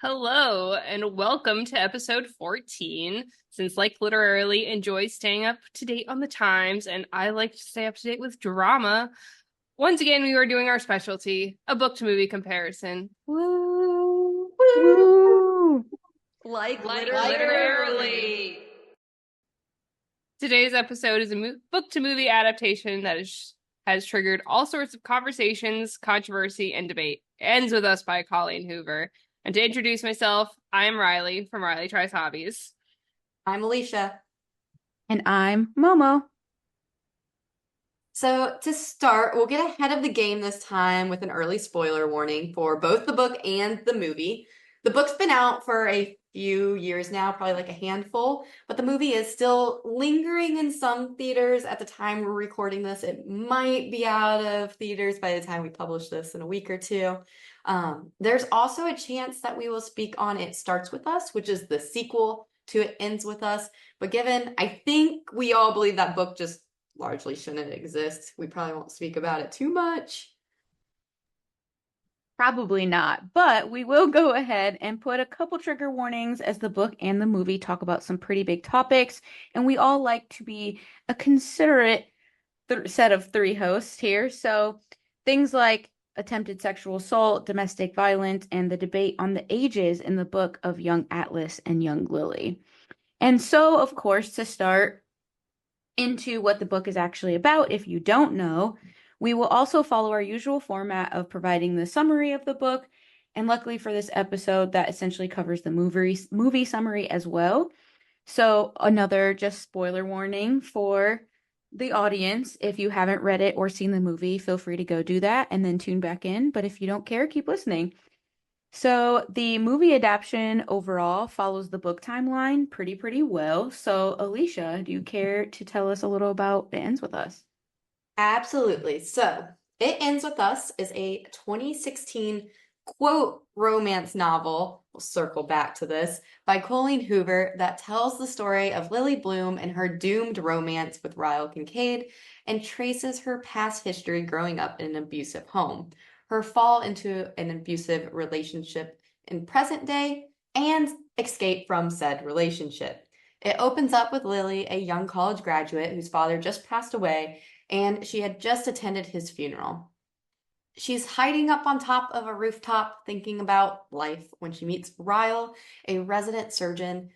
Hello and welcome to episode 14. Since literally enjoys staying up to date on the times and I like to stay up to date with drama, once again we are doing our specialty, a book to movie comparison. Woo! Woo! Woo! Literally. Today's episode is a book to movie adaptation that has triggered all sorts of conversations, controversy, and debate. It ends with us by Colleen Hoover. And to introduce myself, I am Riley from Riley Tries Hobbies. I'm Alicia. And I'm Momo. So to start, we'll get ahead of the game this time with an early spoiler warning for both the book and the movie. The book's been out for a few years now, probably like a handful, but the movie is still lingering in some theaters at the time we're recording this. It might be out of theaters by the time we publish this in a week or two. There's also a chance that we will speak on It Starts With Us, which is the sequel to It Ends With Us. But given, I think we all believe that book just largely shouldn't exist, we probably won't speak about it too much. Probably not, but we will go ahead and put a couple trigger warnings as the book and the movie talk about some pretty big topics, and we all like to be a considerate set of three hosts here. So things like attempted sexual assault, domestic violence, and the debate on the ages in the book of young Atlas and young Lily. And so, of course, to start into what the book is actually about, if you don't know, we will also follow our usual format of providing the summary of the book. And luckily for this episode, that essentially covers the movie summary as well. So another just spoiler warning for the audience. If you haven't read it or seen the movie, feel free to go do that and then tune back in. But if you don't care, keep listening. So the movie adaptation overall follows the book timeline pretty well. So Alicia, do you care to tell us a little about It Ends With Us? Absolutely. So, It Ends With Us is a 2016 quote romance novel, we'll circle back to this, by Colleen Hoover that tells the story of Lily Bloom and her doomed romance with Ryle Kincaid and traces her past history growing up in an abusive home, her fall into an abusive relationship in present day, and escape from said relationship. It opens up with Lily, a young college graduate whose father just passed away, and she had just attended his funeral. She's hiding up on top of a rooftop thinking about life when she meets Ryle, a resident surgeon,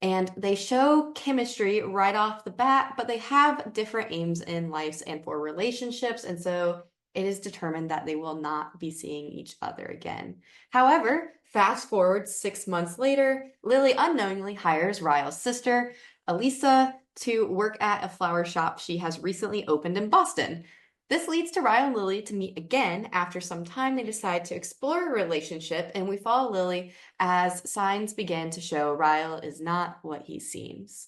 and they show chemistry right off the bat, but they have different aims in life and for relationships, and so it is determined that they will not be seeing each other again. However, fast forward 6 months later, Lily unknowingly hires Ryle's sister, Elisa, to work at a flower shop she has recently opened in Boston. This leads to Ryle and Lily to meet again. After some time, they decide to explore a relationship, and we follow Lily as signs begin to show Ryle is not what he seems.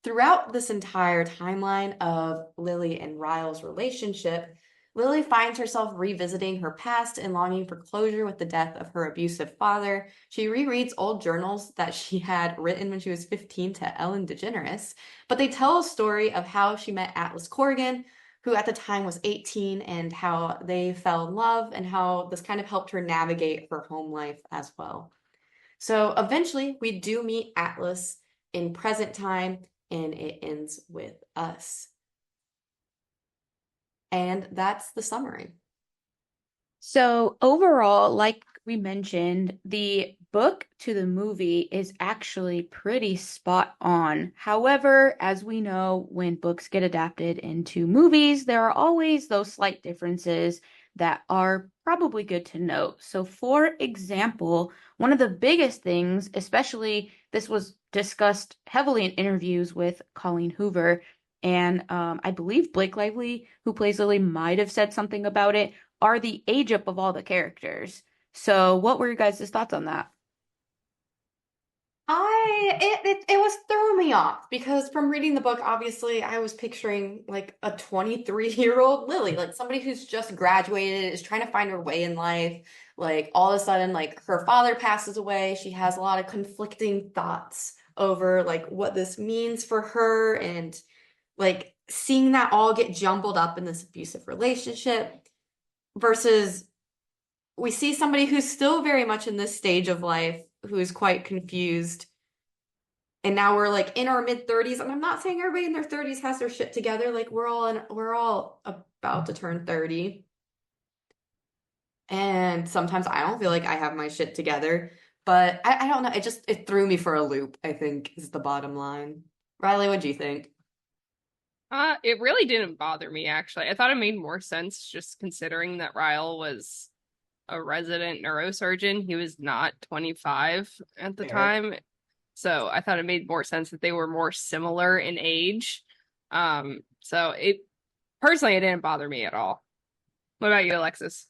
Throughout this entire timeline of Lily and Ryle's relationship, Lily finds herself revisiting her past and longing for closure with the death of her abusive father. She rereads old journals that she had written when she was 15 to Ellen DeGeneres, but they tell a story of how she met Atlas Corrigan, who at the time was 18, and how they fell in love and how this kind of helped her navigate her home life as well. So eventually, we do meet Atlas in present time, and it ends with us. And that's the summary. So overall, like we mentioned, the book to the movie is actually pretty spot on. However, as we know, when books get adapted into movies, there are always those slight differences that are probably good to note. So for example, one of the biggest things, especially this was discussed heavily in interviews with Colleen Hoover, and I believe Blake Lively, who plays Lily, might have said something about it, are the age up of all the characters. So what were your guys' thoughts on that? It was throwing me off because from reading the book, obviously I was picturing like a 23-year-old Lily, like somebody who's just graduated, is trying to find her way in life. Like all of a sudden, like her father passes away. She has a lot of conflicting thoughts over like what this means for her, and like seeing that all get jumbled up in this abusive relationship versus we see somebody who's still very much in this stage of life who is quite confused. And now we're like in our mid 30s. And I'm not saying everybody in their 30s has their shit together. Like we're all about to turn 30. And sometimes I don't feel like I have my shit together. But I don't know. It threw me for a loop, I think, is the bottom line. Riley, what do you think? It really didn't bother me actually. I thought it made more sense just considering that Ryle was a resident neurosurgeon. He was not 25 at the Fair. time. So I thought it made more sense that they were more similar in age. So it personally it didn't bother me at all. What about you, Alexis?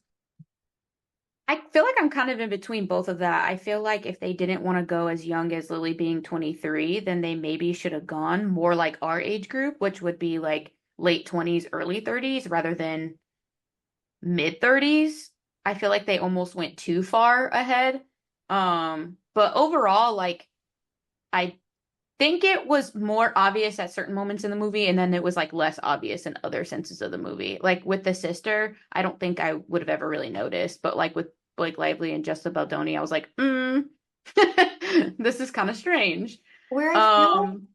I feel like I'm kind of in between both of that. I feel like if they didn't want to go as young as Lily being 23, then they maybe should have gone more like our age group, which would be like late 20s, early 30s rather than mid 30s. I feel like they almost went too far ahead. But overall, like I think it was more obvious at certain moments in the movie, and then it was like less obvious in other senses of the movie. Like with the sister, I don't think I would have ever really noticed, but like with Blake Lively and Jessica Baldoni, I was like, this is kind of strange. Where I feel Um,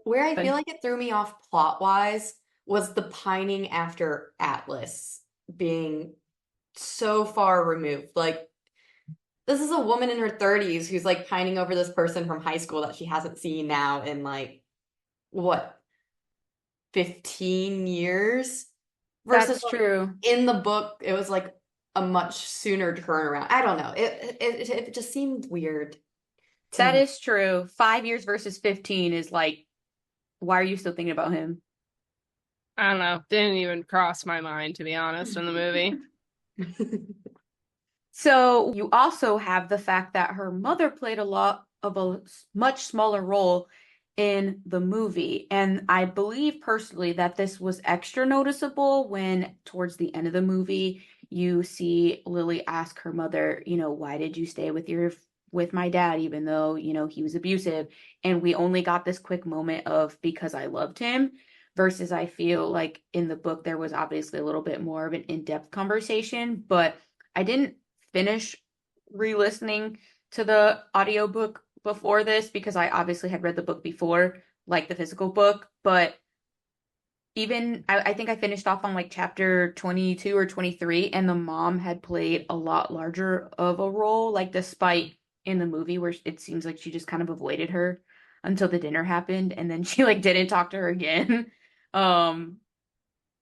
where I feel but like it threw me off plot wise was the pining after Atlas being so far removed. Like this is a woman in her 30s who's like pining over this person from high school that she hasn't seen now in like what 15 years versus that's like true. in the book it was like a much sooner turnaround. I don't know. It just seemed weird to That me. is true. 5 years versus 15 is like, why are you still thinking about him? I don't know. Didn't even cross my mind to be honest in the movie. So you also have the fact that her mother played a lot of a much smaller role in the movie. And I believe personally that this was extra noticeable when towards the end of the movie you see Lily ask her mother, why did you stay with my dad even though, he was abusive? And we only got this quick moment of because I loved him versus I feel like in the book there was obviously a little bit more of an in-depth conversation, but I didn't finish re-listening to the audiobook before this because I obviously had read the book before, like the physical book, but even I think I finished off on like chapter 22 or 23, and the mom had played a lot larger of a role, like despite in the movie where it seems like she just kind of avoided her until the dinner happened and then she like didn't talk to her again. Um,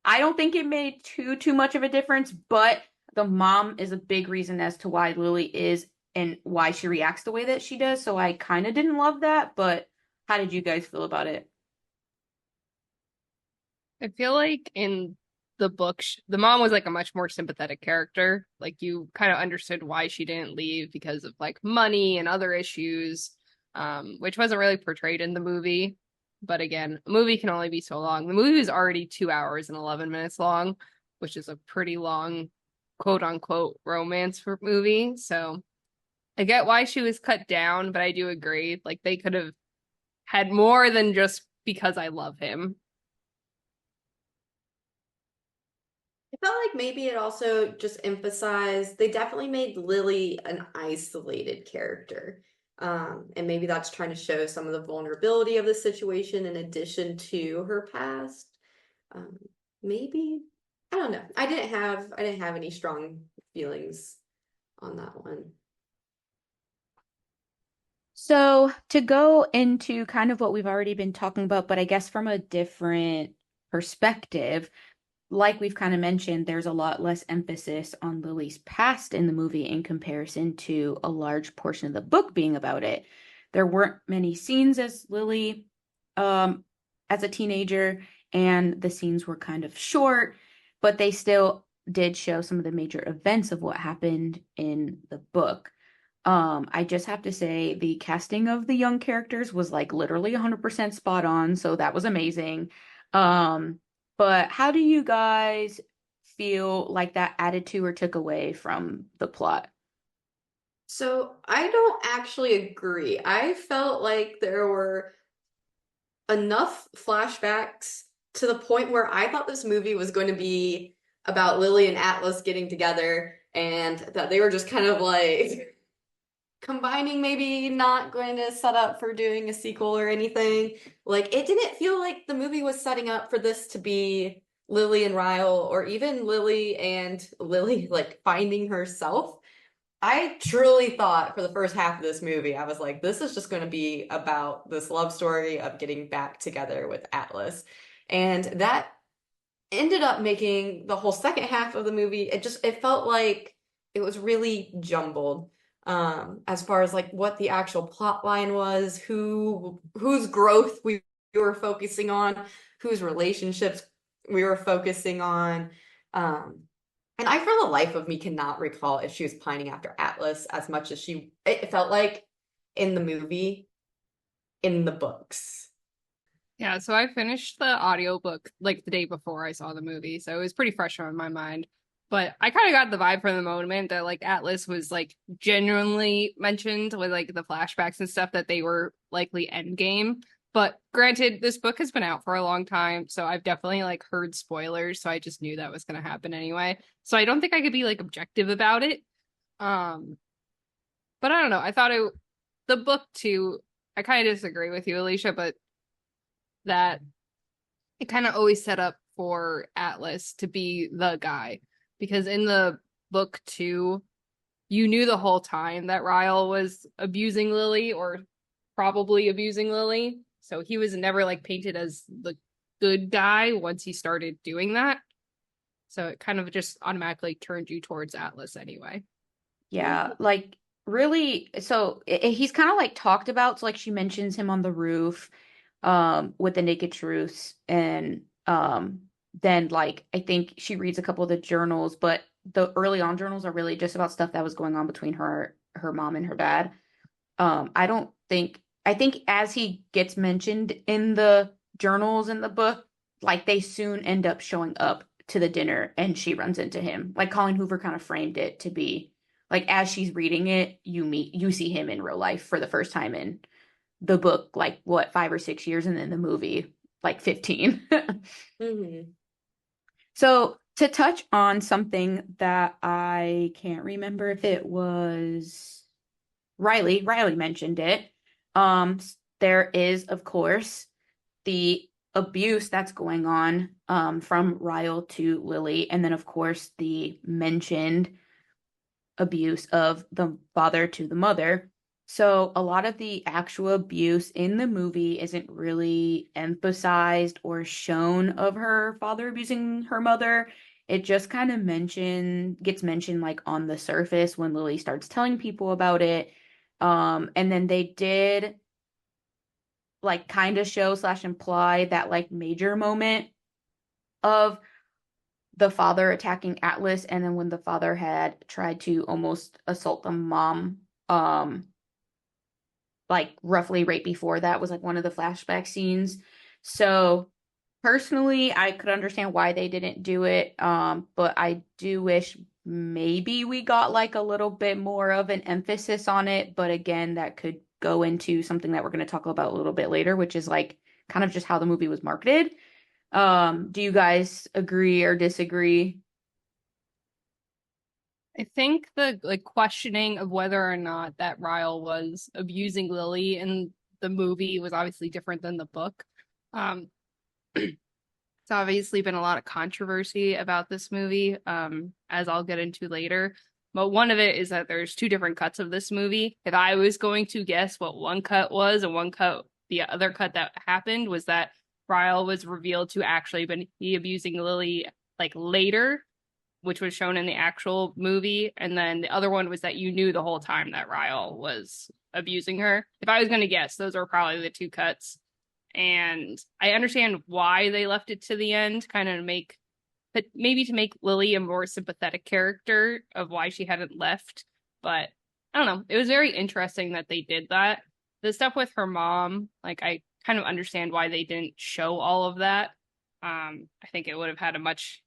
I don't think it made too much of a difference, but the mom is a big reason as to why Lily is and why she reacts the way that she does. So I kind of didn't love that, but how did you guys feel about it? I feel like in the book, the mom was like a much more sympathetic character. Like you kind of understood why she didn't leave because of like money and other issues, which wasn't really portrayed in the movie. But again, a movie can only be so long. The movie is already 2 hours and 11 minutes long, which is a pretty long, quote unquote, romance for movie. So I get why she was cut down, but I do agree. Like they could have had more than just because I love him. I felt like maybe it also just emphasized they definitely made Lily an isolated character. And maybe that's trying to show some of the vulnerability of the situation in addition to her past. Um, maybe I don't know. I didn't have any strong feelings on that one. So, to go into kind of what we've already been talking about, but I guess from a different perspective, like we've kind of mentioned, there's a lot less emphasis on Lily's past in the movie in comparison to a large portion of the book being about it. There weren't many scenes as Lily um as a teenager, and the scenes were kind of short, but they still did show some of the major events of what happened in the book. I just have to say the casting of the young characters was like literally 100% spot on, so that was amazing. Um, but how do you guys feel like that added to or took away from the plot? So I don't actually agree. I felt like there were enough flashbacks to the point where I thought this movie was going to be about Lily and Atlas getting together. and that they were just kind of like combining, maybe not going to set up for doing a sequel or anything. Like, it didn't feel like the movie was setting up for this to be Lily and Ryle, or even Lily and Lily like finding herself. I truly thought for the first half of this movie, I was like, this is just going to be about this love story of getting back together with Atlas. And that ended up making the whole second half of the movie, it felt like it was really jumbled. As far as like what the actual plot line was, whose growth we were focusing on, whose relationships we were focusing on. And I, for the life of me, cannot recall if she was pining after Atlas as much as it felt like in the movie, in the books. Yeah, so I finished the audiobook like the day before I saw the movie, so it was pretty fresh on my mind. But I kind of got the vibe from the moment that like Atlas was like genuinely mentioned with like the flashbacks and stuff that they were likely endgame. But granted, this book has been out for a long time, so I've definitely like heard spoilers, so I just knew that was going to happen anyway. So I don't think I could be like objective about it. Um, but I don't know. I thought the book too, I kind of disagree with you, Alicia, but that it kind of always set up for Atlas to be the guy, because in the book too, you knew the whole time that Ryle was abusing Lily or probably abusing Lily. So he was never like painted as the good guy once he started doing that. So it kind of just automatically turned you towards Atlas anyway. Yeah, like really, so he's kind of like talked about, so like she mentions him on the roof with the naked truths, and then like I think she reads a couple of the journals, but the early on journals are really just about stuff that was going on between her mom and her dad. I don't think I think as he gets mentioned in the journals in the book, like they soon end up showing up to the dinner and she runs into him. Like Colleen Hoover kind of framed it to be like as she's reading it, you see him in real life for the first time in the book, like what, 5 or 6 years, and then the movie, like 15. Mm-hmm. So to touch on something that I can't remember if it was Riley mentioned it. There is, of course, the abuse that's going on from Ryle to Lily, and then of course the mentioned abuse of the father to the mother. So a lot of the actual abuse in the movie isn't really emphasized or shown of her father abusing her mother. It just kind of gets mentioned like on the surface when Lily starts telling people about it. And then they did like kind of show slash imply that like major moment of the father attacking Atlas, and then when the father had tried to almost assault the mom, like roughly right before that was like one of the flashback scenes. So personally, I could understand why they didn't do it, but I do wish maybe we got like a little bit more of an emphasis on it. But again, that could go into something that we're going to talk about a little bit later, which is like kind of just how the movie was marketed. Do you guys agree or disagree? I think the like questioning of whether or not that Ryle was abusing Lily in the movie was obviously different than the book. Um, it's obviously been a lot of controversy about this movie, as I'll get into later. But one of it is that there's two different cuts of this movie. If I was going to guess what one cut was and the other cut that happened was that Ryle was revealed to actually be abusing Lily like later, which was shown in the actual movie. And then the other one was that you knew the whole time that Ryle was abusing her. If I was going to guess, those are probably the two cuts. And I understand why they left it to the end, kind of but maybe to make Lily a more sympathetic character of why she hadn't left. But I don't know. It was very interesting that they did that. The stuff with her mom, like I kind of understand why they didn't show all of that. I think it would have had a much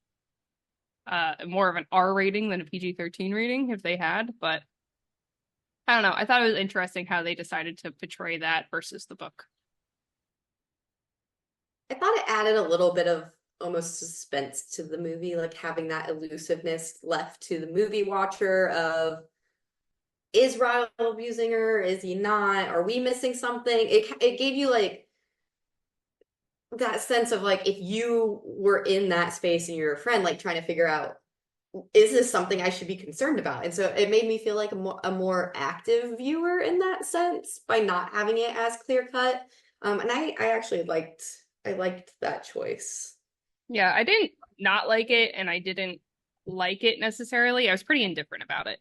more of an R rating than a PG-13 rating if they had, but I don't know. I thought it was interesting how they decided to portray that versus the book. I thought it added a little bit of almost suspense to the movie, like having that elusiveness left to the movie watcher of is Ryle abusing her? Is he not? Are we missing something? It gave you like that sense of like if you were in that space and you're a friend, like trying to figure out is this something I should be concerned about? And so it made me feel like a more active viewer in that sense by not having it as clear cut. And I actually liked that choice. Yeah, I didn't not like it, and I didn't like it necessarily. I was pretty indifferent about it.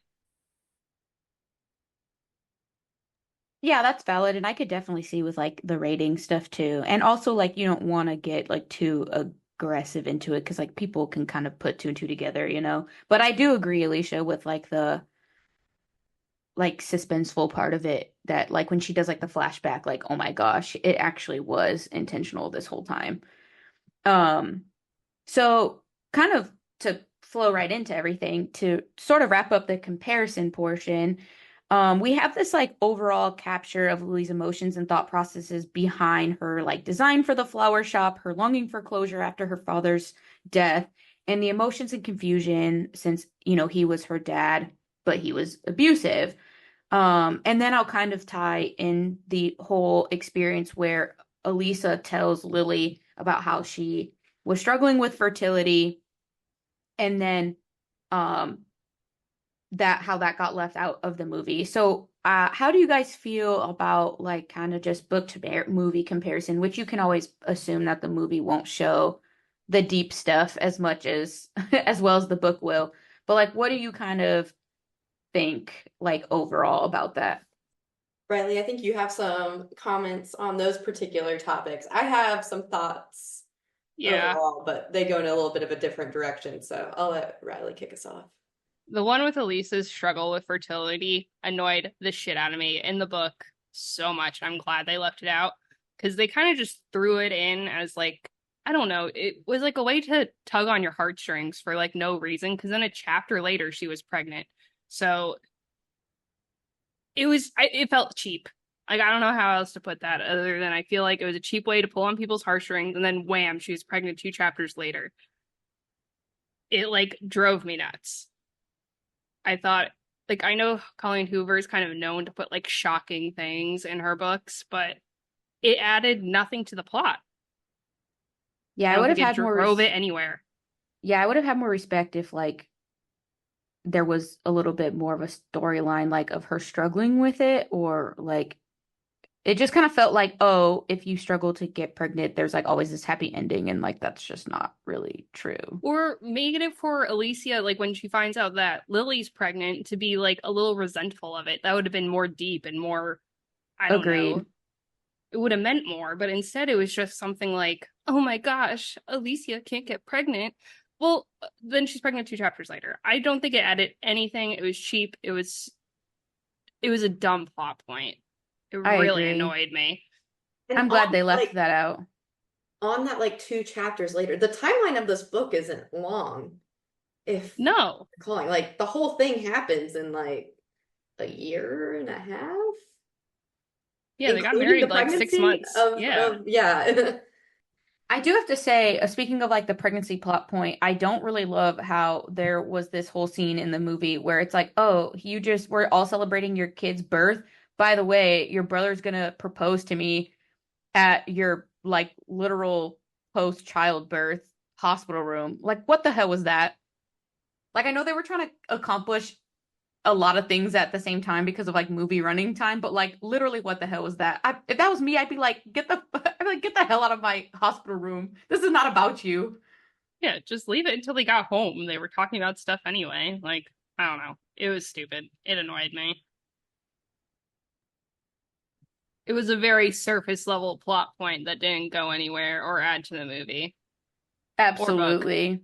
Yeah, that's valid, and I could definitely see with like the rating stuff too. And also like you don't want to get like too aggressive into it because like people can kind of put two and two together, you know. But I do agree, Alicia, with like the like suspenseful part of it that like when she does like the flashback, like oh my gosh, it actually was intentional this whole time. Um, so kind of to flow right into everything to sort of wrap up the comparison portion. We have this like overall capture of Lily's emotions and thought processes behind her like design for the flower shop, her longing for closure after her father's death, and the emotions and confusion since, you know, he was her dad, but he was abusive. And then I'll kind of tie in the whole experience where Elisa tells Lily about how she was struggling with fertility and then um that how that got left out of the movie. So, how do you guys feel about like kind of just book to movie comparison, which you can always assume that the movie won't show the deep stuff as much as as well as the book will. But like, what do you kind of think like overall about that? Riley, I think you have some comments on those particular topics. I have some thoughts Yeah. overall, but they go in a little bit of a different direction. So I'll let Riley kick us off. The one with Elisa's struggle with fertility annoyed the shit out of me in the book so much. I'm glad they left it out because they kind of just threw it in as like, I don't know, it was like a way to tug on your heartstrings for like no reason. Because then a chapter later, she was pregnant. So it felt cheap. Like, I don't know how else to put that other than I feel like it was a cheap way to pull on people's heartstrings. And then wham, she was pregnant 2 chapters later. It like drove me nuts. I thought, like, I know Colleen Hoover is kind of known to put like shocking things in her books, but it added nothing to the plot. Yeah, I I don't would have think it had more drove it anywhere. yeah, I would have had more respect if like there was a little bit more of a storyline like of her struggling with it or like it just kind of felt like, oh, if you struggle to get pregnant, there's like always this happy ending, and like that's just not really true. Or make it for Alicia, like when she finds out that Lily's pregnant, to be like a little resentful of it. That would have been more deep and more, I don't know, Agreed. it would have meant more. But instead, it was just something like, oh my gosh, Alicia can't get pregnant. Well, then she's pregnant 2 chapters later. I don't think it added anything. It was cheap. It was a dumb plot point. It I really agree. annoyed me. And I'm glad on they left like that out. on that like 2 chapters later, the timeline of this book isn't long. If No. calling like the whole thing happens in like a year and a half, Yeah, they got including the married like six pregnancy months. Yeah. of yeah. I do have to say, speaking of like the pregnancy plot point, I don't really love how there was this whole scene in the movie where it's like, oh, you just we're all celebrating your kid's birth. By the way, your brother's gonna propose to me at your like literal post childbirth hospital room. Like, what the hell was that? Like, I know they were trying to accomplish a lot of things at the same time because of like movie running time, but like literally what the hell was that? If that was me, I'd be like, I'd be like, get the hell out of my hospital room. This is not about you. Yeah, just leave it until they got home. They were talking about stuff anyway. Like, I don't know. It was stupid. It annoyed me. It was a very surface level plot point that didn't go anywhere or add to the movie or book. Absolutely.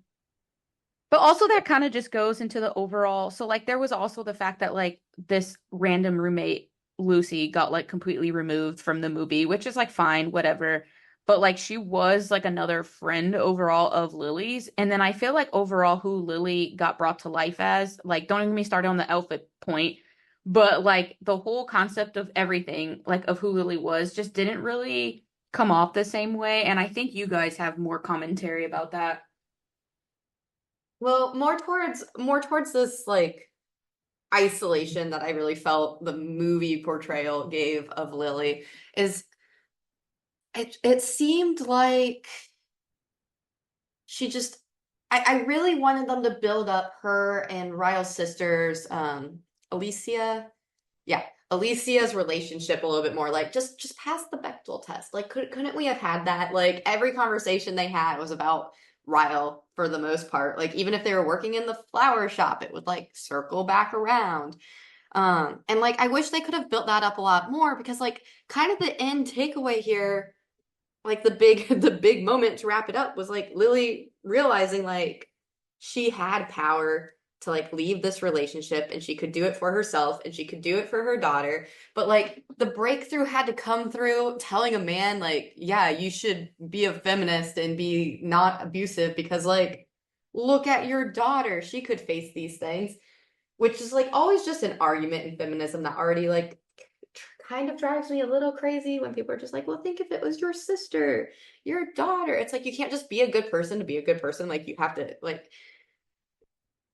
But also that kind of just goes into the overall. So like there was also the fact that like this random roommate Lucy got like completely removed from the movie, which is like fine, whatever. But like she was like another friend overall of Lily's. And then I feel like overall who Lily got brought to life as, like don't even get me started on the outfit point, but like the whole concept of everything, like of who Lily was, just didn't really come off the same way. And I think you guys have more commentary about that. Well, more towards this like isolation that I really felt the movie portrayal gave of Lily is it seemed like she just I really wanted them to build up her and Ryle's sisters, Alicia. Yeah, Alicia's relationship a little bit more. Like just pass the Bechdel test. Like couldn't we have had that? Like every conversation they had was about Ryle for the most part. Like even if they were working in the flower shop, it would like circle back around. And like I wish they could have built that up a lot more because like kind of the end takeaway here, like the big the big moment to wrap it up was like Lily realizing like she had power to like leave this relationship and she could do it for herself and she could do it for her daughter, but like the breakthrough had to come through telling a man like, yeah, you should be a feminist and be not abusive because like look at your daughter, she could face these things, which is like always just an argument in feminism that already like kind of drives me a little crazy when people are just like, well, think if it was your sister, your daughter. It's like you can't just be a good person to be a good person. Like you have to like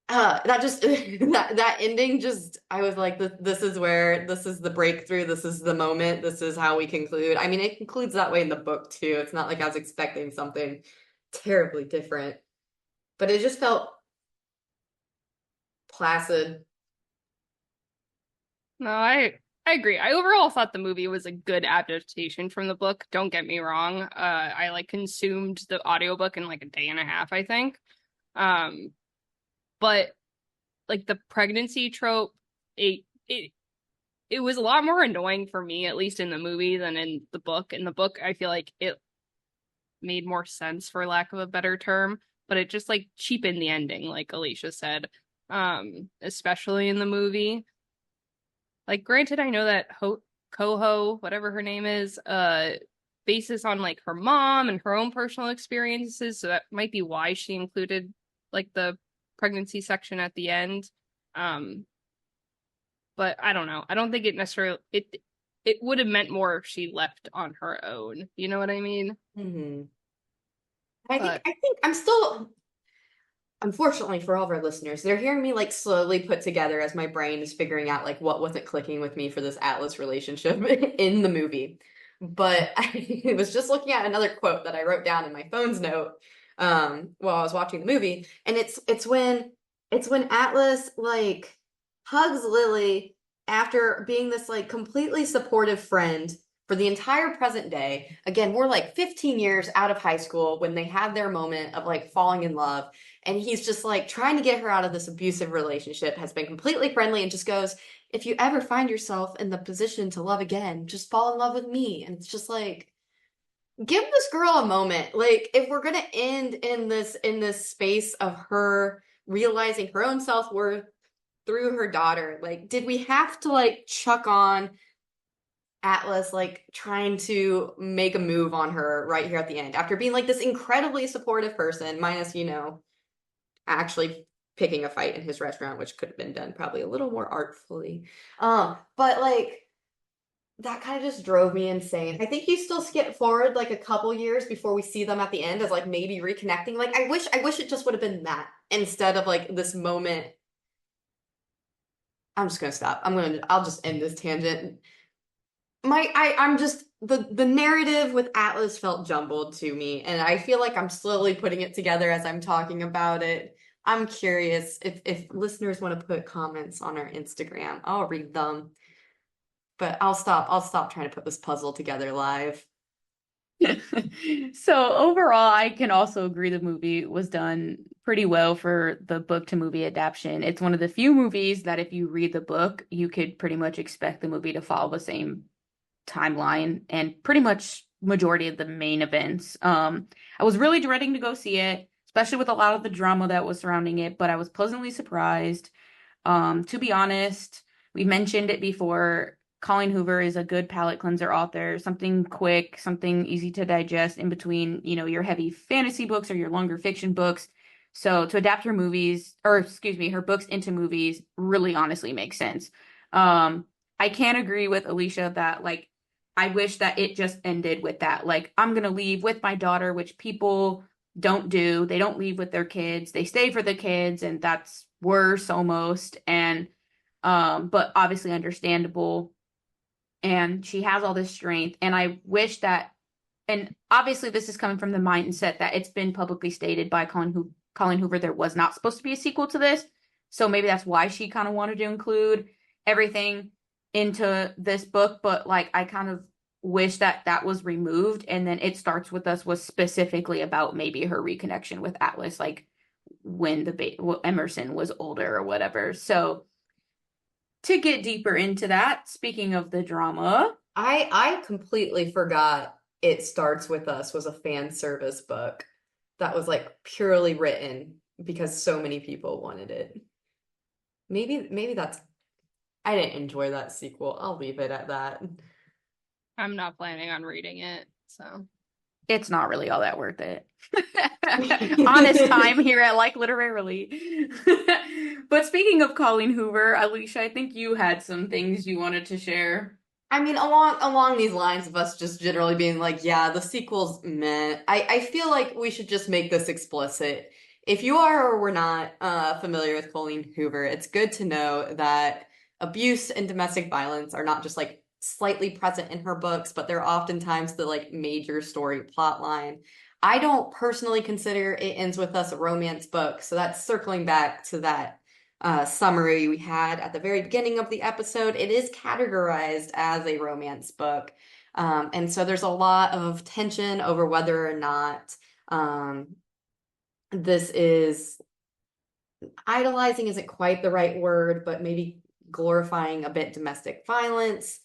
that just that ending just I was like this is where this is the breakthrough, this is the moment, this is how we conclude. I mean, it concludes that way in the book too. It's not like I was expecting something terribly different, but it just felt placid. No, I agree. I overall thought the movie was a good adaptation from the book. Don't get me wrong. I like consumed the audiobook in like a day and a half, I think. Um, but like the pregnancy trope, it it it was a lot more annoying for me, at least in the movie, than in the book. In the book, I feel like it made more sense for lack of a better term, but it just like cheapened the ending, like Alicia said. Especially in the movie. Like, granted, I know that CoHo, whatever her name is, basis on like her mom and her own personal experiences, so that might be why she included like the pregnancy section at the end. Um, but I don't know. I don't think it necessarily it would have meant more if she left on her own. You know what I mean? Mm-hmm. I think But I think I'm still, unfortunately for all of our listeners, they're hearing me like slowly put together as my brain is figuring out like what wasn't clicking with me for this Atlas relationship in the movie. But I was just looking at another quote that I wrote down in my phone's note while I was watching the movie, and it's when Atlas like hugs Lily after being this like completely supportive friend for the entire present day. Again, we're like 15 years out of high school when they have their moment of like falling in love, and he's just like trying to get her out of this abusive relationship, has been completely friendly, and just goes, if you ever find yourself in the position to love again, just fall in love with me. And it's just like, give this girl a moment. Like, if we're gonna end in this space of her realizing her own self-worth through her daughter, like, did we have to like chuck on Atlas like trying to make a move on her right here at the end after being like this incredibly supportive person, minus, actually picking a fight in his restaurant, which could have been done probably a little more artfully. But like that kind of just drove me insane. I think you still skip forward like a couple years before we see them at the end as like maybe reconnecting. Like I wish it just would have been that instead of like this moment. I'm just gonna stop. I'll just end this tangent. I'm just the narrative with Atlas felt jumbled to me, and I feel like I'm slowly putting it together as I'm talking about it. I'm curious if listeners want to put comments on our Instagram. I'll read them, but I'll stop trying to put this puzzle together live. So overall, I can also agree the movie was done pretty well for the book to movie adaptation. It's one of the few movies that if you read the book, you could pretty much expect the movie to follow the same timeline and pretty much majority of the main events. I was really dreading to go see it, especially with a lot of the drama that was surrounding it, but I was pleasantly surprised. To be honest, we mentioned it before. Colleen Hoover is a good palate cleanser author, something quick, something easy to digest in between, your heavy fantasy books or your longer fiction books. So to adapt her movies, or excuse me, her books into movies really honestly makes sense. I can agree with Alicia that like I wish that it just ended with that. Like, I'm gonna leave with my daughter, which people don't do. They don't leave with their kids. They stay for the kids, and that's worse almost. And but obviously understandable. And she has all this strength. And I wish that, and obviously this is coming from the mindset that it's been publicly stated by Colleen Hoover there was not supposed to be a sequel to this. So maybe that's why she kind of wanted to include everything into this book. But like, I kind of wish that that was removed. And then It Starts With Us was specifically about maybe her reconnection with Atlas, like when Emerson was older or whatever. So to get deeper into that, speaking of the drama, I completely forgot It Starts With Us was a fan service book that was like purely written because so many people wanted it. Maybe that's I didn't enjoy that sequel. I'll leave it at that. I'm not planning on reading it, so. it's not really all that worth it. Honest time here at Like Literarily. But speaking of Colleen Hoover, Alicia, I think you had some things you wanted to share. I mean, along these lines of us just generally being like, yeah, the sequel's meh. I feel like we should just make this explicit. If you are or were not familiar with Colleen Hoover, it's good to know that abuse and domestic violence are not just like slightly present in her books, but they're oftentimes the like major story plot line. I don't personally consider It Ends With Us a romance book, so that's circling back to that summary we had at the very beginning of the episode. It is categorized as a romance book. And so there's a lot of tension over whether or not this is idolizing isn't quite the right word, but maybe glorifying a bit domestic violence.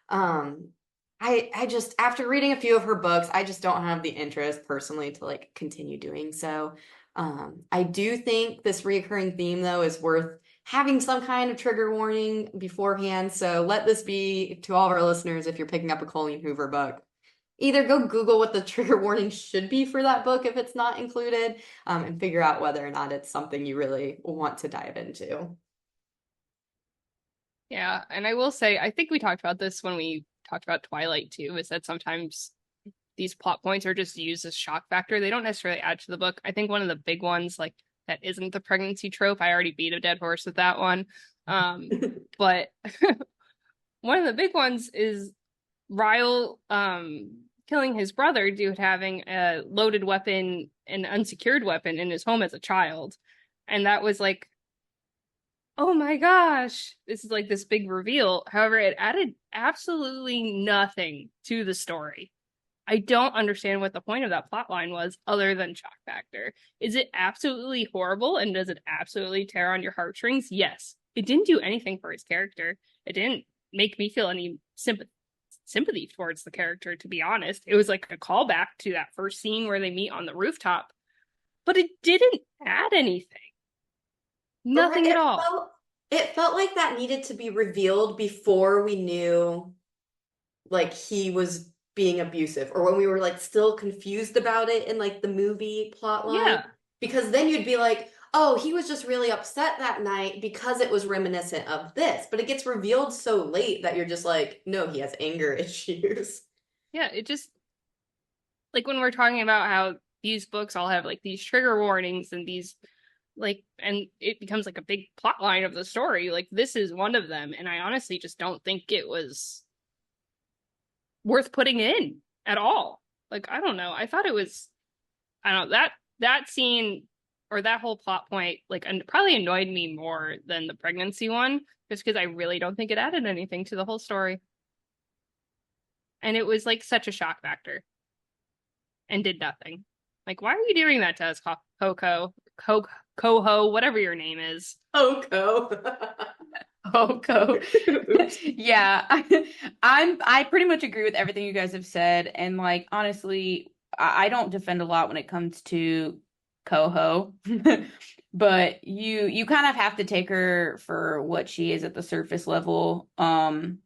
I just, after reading a few of her books, I just don't have the interest personally to like continue doing so. I do think this reoccurring theme though is worth having some kind of trigger warning beforehand. So let this be to all of our listeners, if you're picking up a Colleen Hoover book, either go Google what the trigger warning should be for that book if it's not included, and figure out whether or not it's something you really want to dive into. Yeah, and I will say, I think we talked about this when we talked about Twilight too, is that sometimes these plot points are just used as shock factor. They don't necessarily add to the book. I think one of the big ones, like that isn't the pregnancy trope. I already beat a dead horse with that one. But one of the big ones is Ryle killing his brother due to having a loaded weapon, an unsecured weapon in his home as a child. And that was like, oh my gosh, this is like this big reveal. However, it added absolutely nothing to the story. I don't understand what the point of that plot line was other than shock factor. Is it absolutely horrible and does it absolutely tear on your heartstrings? Yes. It didn't do anything for his character. It didn't make me feel any sympathy towards the character, to be honest. It was like a callback to that first scene where they meet on the rooftop, but it didn't add anything. Nothing at all. It felt like that needed to be revealed before we knew like he was being abusive, or when we were like still confused about it in like the movie plot line. Yeah. Because then you'd be like, oh, he was just really upset that night because it was reminiscent of this. But it gets revealed so late that you're just like, no, he has anger issues. Yeah, it just, like when we're talking about how these books all have like these trigger warnings and these like, and it becomes like a big plot line of the story, like this is one of them, and I honestly just don't think it was worth putting in at all. Like, I don't know, I thought it was, I don't know, that scene or that whole plot point like probably annoyed me more than the pregnancy one, just because I really don't think it added anything to the whole story, and it was like such a shock factor and did nothing. Like, why are you doing that to us, CoHo, whatever your name is. Coco. Coco. Yeah, I pretty much agree with everything you guys have said, and like honestly, I don't defend a lot when it comes to CoHo, but you kind of have to take her for what she is at the surface level, and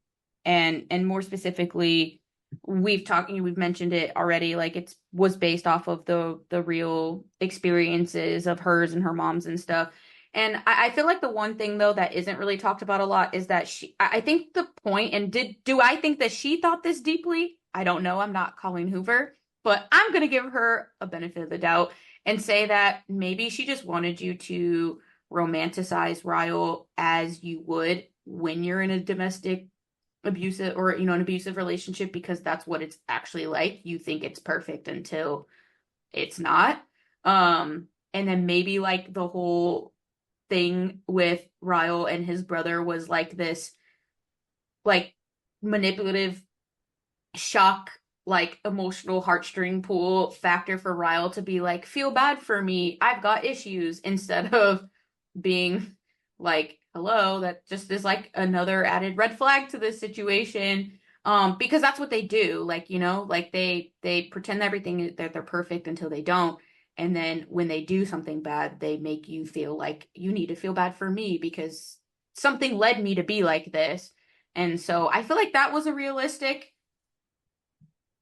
more specifically, we've mentioned it already, like it was based off of the real experiences of hers and her mom's and stuff. And I feel like the one thing though that isn't really talked about a lot is that I think the point, and do I think that she thought this deeply? I don't know. I'm not Colleen Hoover, but I'm gonna give her a benefit of the doubt and say that maybe she just wanted you to romanticize Ryle as you would when you're in a domestic abusive or an abusive relationship, because that's what it's actually like. You think it's perfect until it's not. And then maybe like the whole thing with Ryle and his brother was like this like manipulative shock, like emotional heartstring pull factor for Ryle to be like, feel bad for me, I've got issues, instead of being like, hello, that just is like another added red flag to this situation. Because that's what they do. Like, like they pretend everything that they're perfect until they don't. And then when they do something bad, they make you feel like you need to feel bad for me because something led me to be like this. And so I feel like that was a realistic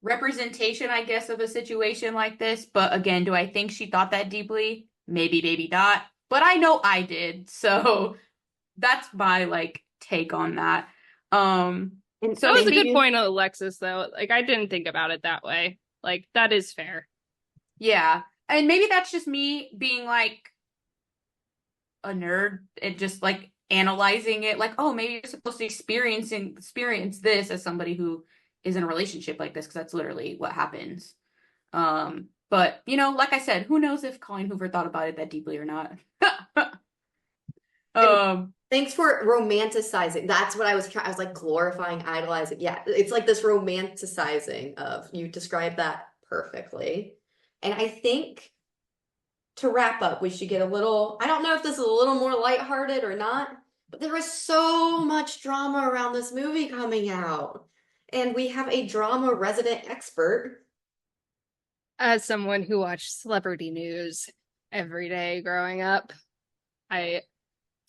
representation, I guess, of a situation like this. But again, do I think she thought that deeply? Maybe, maybe not. But I know I did. So that's my like take on that. And That So was a good maybe point, Alexis, though. Like, I didn't think about it that way. Like, that is fair. yeah. And maybe that's just me being like a nerd and just like analyzing it like, oh, maybe you're supposed to experience this as somebody who is in a relationship like this, because that's literally what happens. But like I said, who knows if Colleen Hoover thought about it that deeply or not. and um thanks for romanticizing. That's what I was trying. I was like glorifying, idolizing. Yeah, it's like this romanticizing of, you described that perfectly. And I think to wrap up, we should get a little, I don't know if this is a little more lighthearted or not, but there is so much drama around this movie coming out. And we have a drama resident expert. As someone who watched celebrity news every day growing up, I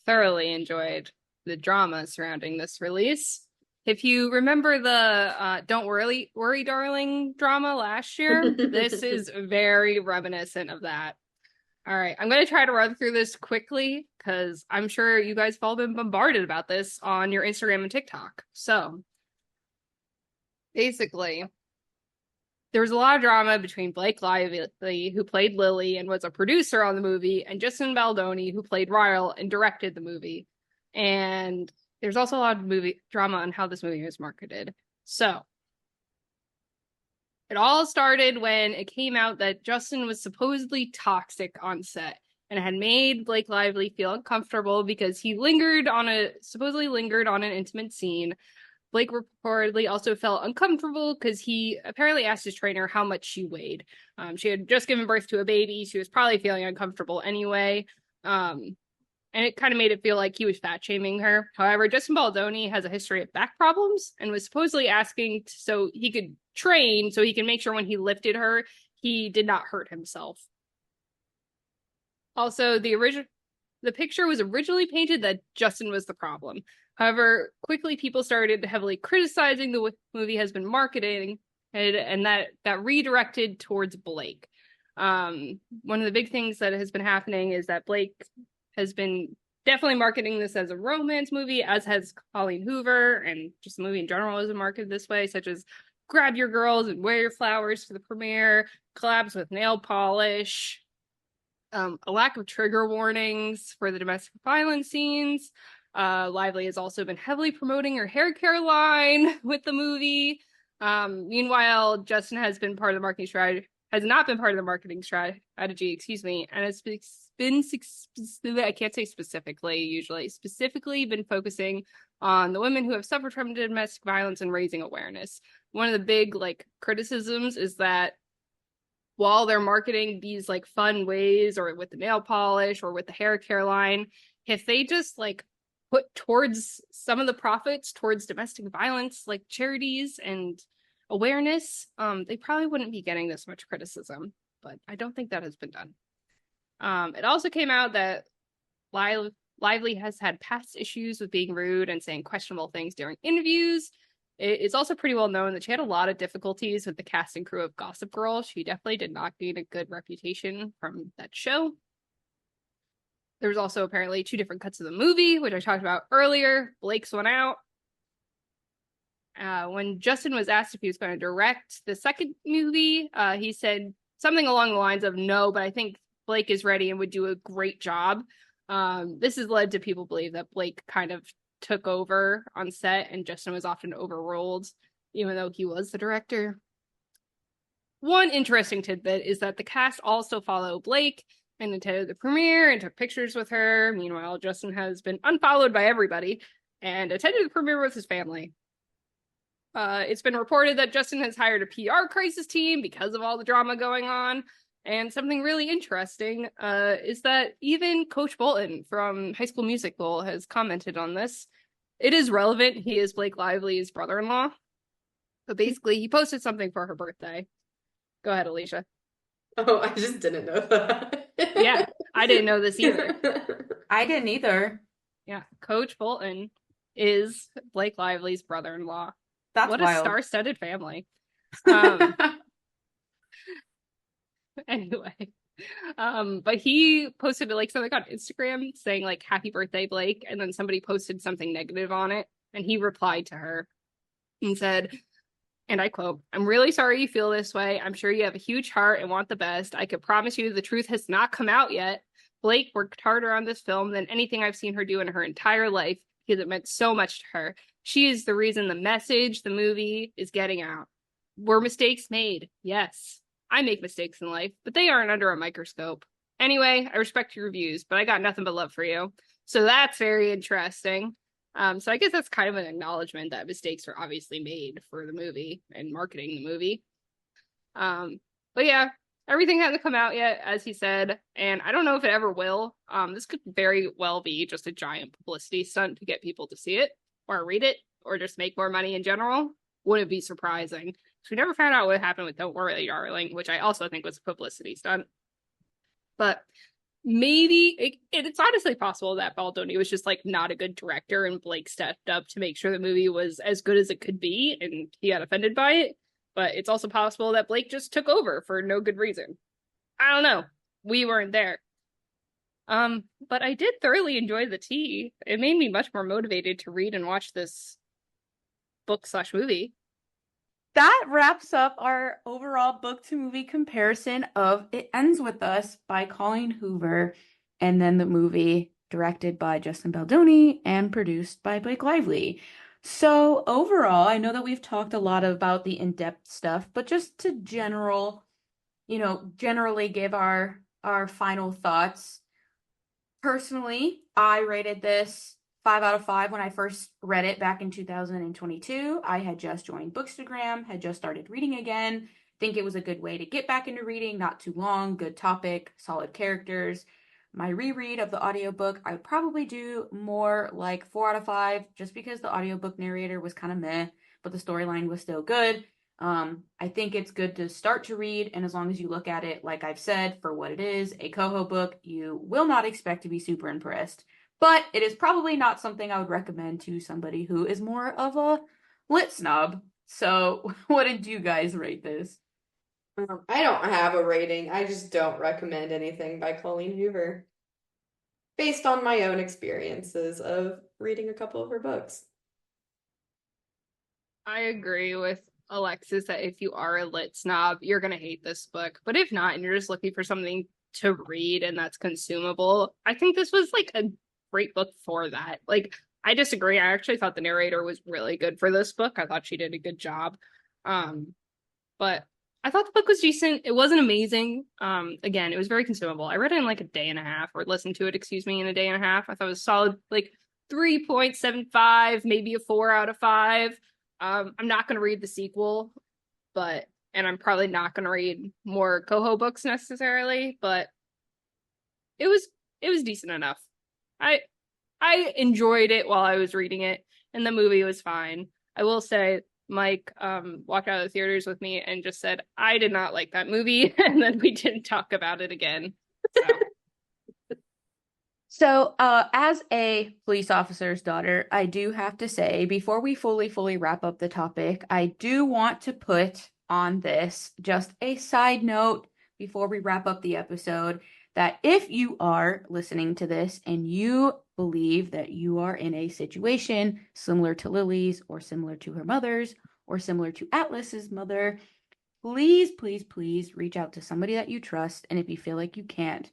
thoroughly enjoyed the drama surrounding this release. If you remember the Don't Worry Darling drama last year, this is very reminiscent of that. All right, I'm going to try to run through this quickly because I'm sure you guys have all been bombarded about this on your Instagram and TikTok. So, basically, there was a lot of drama between Blake Lively, who played Lily and was a producer on the movie, and Justin Baldoni, who played Ryle and directed the movie. And there's also a lot of movie drama on how this movie was marketed. So, it all started when it came out that Justin was supposedly toxic on set and had made Blake Lively feel uncomfortable because he supposedly lingered on an intimate scene. Blake reportedly also felt uncomfortable because he apparently asked his trainer how much she weighed. She had just given birth to a baby. She was probably feeling uncomfortable anyway. And it kind of made it feel like he was fat shaming her. However, Justin Baldoni has a history of back problems and was supposedly asking so he could train so he can make sure when he lifted her, he did not hurt himself. Also, the picture was originally painted that Justin was the problem. However, quickly people started heavily criticizing the movie has been marketing, and that redirected towards Blake. One of the big things that has been happening is that Blake has been definitely marketing this as a romance movie, as has Colleen Hoover, and just the movie in general is marketed this way, such as grab your girls and wear your flowers for the premiere, collabs with nail polish, a lack of trigger warnings for the domestic violence scenes. Lively has also been heavily promoting her hair care line with the movie. Meanwhile, Justin has been part of the marketing strategy, has not been part of the marketing strategy, excuse me, and has been I can't say specifically, usually, specifically been focusing on the women who have suffered from domestic violence and raising awareness. One of the big criticisms is that while they're marketing these fun ways, or with the nail polish or with the hair care line, if they just put towards some of the profits towards domestic violence charities and awareness, they probably wouldn't be getting this much criticism. But I don't think that has been done. It also came out that Lively has had past issues with being rude and saying questionable things during interviews. It's also pretty well known that she had a lot of difficulties with the cast and crew of Gossip Girl. She definitely did not gain a good reputation from that show. There's also apparently 2 different cuts of the movie, which I talked about earlier. Blake's one out. When Justin was asked if he was going to direct the second movie, he said something along the lines of no, but I think Blake is ready and would do a great job. This has led to people believe that Blake kind of took over on set and Justin was often overruled, even though he was the director. One interesting tidbit is that the cast also follow Blake and attended the premiere and took pictures with her. Meanwhile, Justin has been unfollowed by everybody and attended the premiere with his family. It's been reported that Justin has hired a PR crisis team because of all the drama going on. And something really interesting is that even Coach Bolton from High School Musical has commented on this. It is relevant. He is Blake Lively's brother-in-law. But basically, he posted something for her birthday. Go ahead, Alicia. Oh, I just didn't know that. Yeah, I didn't know this either. I didn't either. Yeah, Coach Bolton is Blake Lively's brother-in-law. That's what wild. A star-studded family. Anyway, but he posted like something on Instagram saying like happy birthday, Blake, and then somebody posted something negative on it, and he replied to her and said, and I quote, "I'm really sorry you feel this way. I'm sure you have a huge heart and want the best. I could promise you the truth has not come out yet. Blake worked harder on this film than anything I've seen her do in her entire life because it meant so much to her. She is the reason the message, the movie, is getting out. Were mistakes made? Yes. I make mistakes in life, but they aren't under a microscope. Anyway, I respect your views, but I got nothing but love for you." So that's very interesting. So I guess that's kind of an acknowledgement that mistakes were obviously made for the movie and marketing the movie. But yeah, everything hasn't come out yet, as he said, and I don't know if it ever will. This could very well be just a giant publicity stunt to get people to see it or read it or just make more money in general. Wouldn't be surprising. So we never found out what happened with Don't Worry, Darling, which I also think was a publicity stunt. But maybe it's honestly possible that Baldoni was just like not a good director and Blake stepped up to make sure the movie was as good as it could be and he got offended by it. But it's also possible that Blake just took over for no good reason. I don't know. We weren't there. But I did thoroughly enjoy the tea. It made me much more motivated to read and watch this book/movie. That wraps up our overall book to movie comparison of It Ends With Us by Colleen Hoover, and then the movie directed by Justin Baldoni and produced by Blake Lively. So overall, I know that we've talked a lot about the in-depth stuff, but just to generally give our final thoughts. Personally, I rated this 5 out of 5 when I first read it back in 2022. I had just joined Bookstagram, had just started reading again. Think it was a good way to get back into reading, not too long, good topic, solid characters. My reread of the audiobook, I would probably do more like 4 out of 5, just because the audiobook narrator was kind of meh, but the storyline was still good. I think it's good to start to read, and as long as you look at it, like I've said, for what it is, a CoHo book, you will not expect to be super impressed. But it is probably not something I would recommend to somebody who is more of a lit snob. So, what did you guys rate this? I don't have a rating. I just don't recommend anything by Colleen Hoover based on my own experiences of reading a couple of her books. I agree with Alexis that if you are a lit snob, you're going to hate this book. But if not, and you're just looking for something to read and that's consumable, I think this was like a great book for that. Like, I disagree. I actually thought the narrator was really good for this book. I thought she did a good job. But I thought the book was decent. It wasn't amazing. Again, it was very consumable. I read it in like a day and a half, or listened to it, in a day and a half. I thought it was solid, like 3.75, maybe a 4 out of 5. I'm not going to read the sequel, and I'm probably not going to read more CoHo books necessarily, but it was decent enough. I enjoyed it while I was reading it, and the movie was fine. I will say Mike walked out of the theaters with me and just said, I did not like that movie, and then we didn't talk about it again. So, as a police officer's daughter, I do have to say, before we fully wrap up the topic, I do want to put on this just a side note before we wrap up the episode that if you are listening to this and you believe that you are in a situation similar to Lily's or similar to her mother's or similar to Atlas's mother, please, please, please reach out to somebody that you trust. And if you feel like you can't,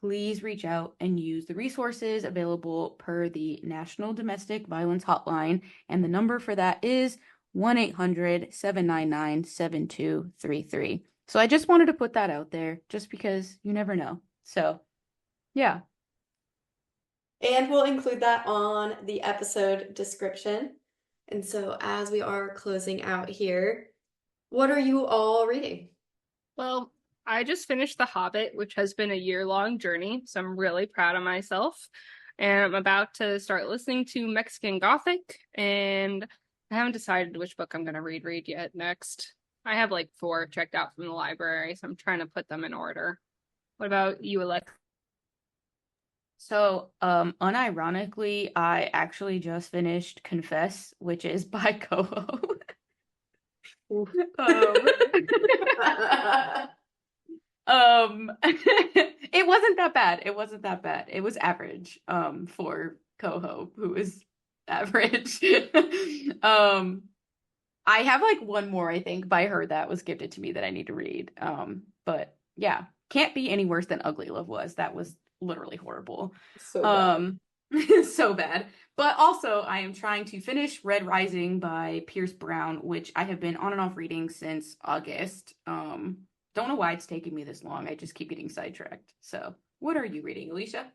please reach out and use the resources available per the National Domestic Violence Hotline. And the number for that is 1-800-799-7233. So I just wanted to put that out there just because you never know. So, yeah. And we'll include that on the episode description. And so, as we are closing out here, what are you all reading? Well, I just finished The Hobbit, which has been a year-long journey, so I'm really proud of myself. And I'm about to start listening to Mexican Gothic, and I haven't decided which book I'm going to read yet next. I have like 4 checked out from the library, so I'm trying to put them in order. What about you, Alexa? So, unironically, I actually just finished Confess, which is by CoHo. It wasn't that bad. It wasn't that bad. It was average, for CoHo, who is average. I have like one more, I think, by her that was gifted to me that I need to read. But yeah, can't be any worse than Ugly Love was. That was literally horrible. So bad. So bad. But also, I am trying to finish Red Rising by Pierce Brown, which I have been on and off reading since August. Don't know why it's taking me this long. I just keep getting sidetracked. So, what are you reading, Alicia?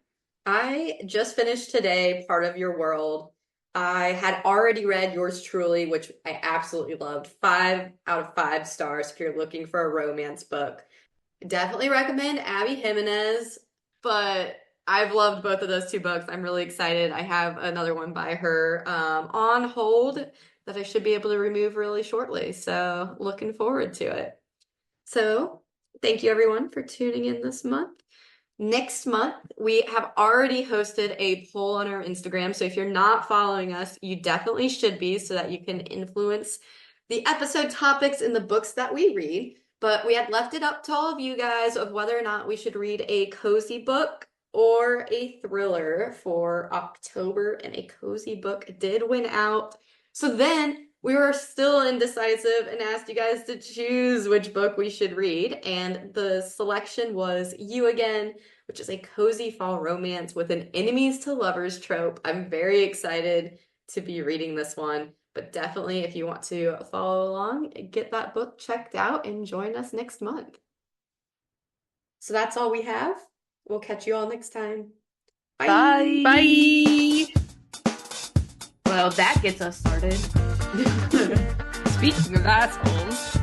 I just finished today Part of Your World. I had already read Yours Truly, which I absolutely loved. 5 out of 5 stars if you're looking for a romance book. Definitely recommend Abby Jimenez, but I've loved both of those 2 books. I'm really excited. I have another one by her on hold that I should be able to remove really shortly. So looking forward to it. So thank you everyone for tuning in this month. Next month, we have already hosted a poll on our Instagram. So if you're not following us, you definitely should be so that you can influence the episode topics in the books that we read. But we had left it up to all of you guys of whether or not we should read a cozy book or a thriller for October, and a cozy book did win out. So then we were still indecisive and asked you guys to choose which book we should read, and the selection was You Again, which is a cozy fall romance with an enemies to lovers trope. I'm very excited to be reading this one, but definitely if you want to follow along, get that book checked out and join us next month. So that's all we have. We'll catch you all next time. Bye. Bye! Well, that gets us started. Speaking of assholes.